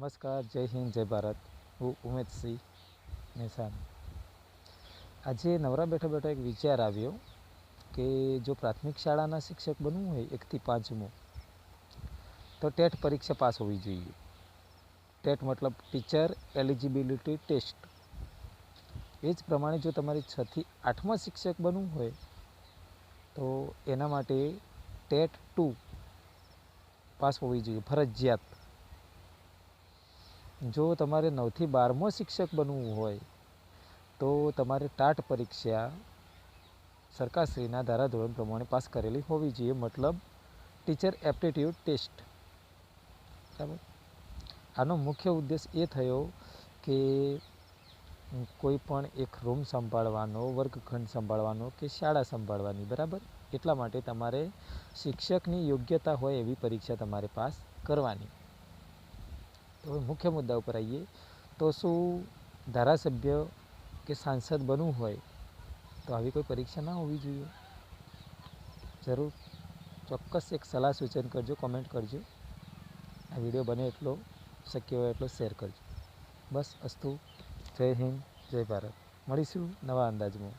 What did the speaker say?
નમસ્કાર, જય હિન્દ, જય ભારત. હું ઉમેશસિંહ મેસાન. આજે નવરા બેઠા બેઠા એક વિચાર આવ્યો કે જો પ્રાથમિક શાળાના શિક્ષક બનવું હોય 1 થી 5મું, તો ટેટ પરીક્ષા પાસ હોવી જોઈએ. ટેટ મતલબ ટીચર એલિજિબિલિટી ટેસ્ટ. એ જ પ્રમાણે જો તમારે 6 થી 8માં શિક્ષક બનવું હોય તો એના માટે ટેટ 2 પાસ હોવી જોઈએ, ફરજિયાત. જો તમારે 9 થી 12મો શિક્ષક બનવું હોય તો તમારે ટાટ પરીક્ષા સરકારશ્રીના ધારાધોરણ પ્રમાણે પાસ કરેલી હોવી જોઈએ, મતલબ ટીચર એપ્ટિટ્યૂડ ટેસ્ટ. બરાબર. આનો મુખ્ય ઉદ્દેશ એ થયો કે કોઈ પણ એક રૂમ સંભાળવાનો, વર્ગખંડ સંભાળવાનો કે શાળા સંભાળવાની, બરાબર. એટલા માટે તમારે શિક્ષકની યોગ્યતા હોય એવી પરીક્ષા તમારે પાસ કરવાની. તો હવે મુખ્ય મુદ્દા ઉપર આવીએ તો શું ધારાસભ્ય કે સાંસદ બનવું હોય તો આવી કોઈ પરીક્ષા ના હોવી જોઈએ? જરૂર ચોક્કસ એક સલાહ સૂચન કરજો, કોમેન્ટ કરજો. આ વિડીયો બને એટલો શક્ય હોય એટલો શેર કરજો. બસ અસ્તુ. જય હિન્દ, જય ભારત. મળીશું નવા અંદાજમાં.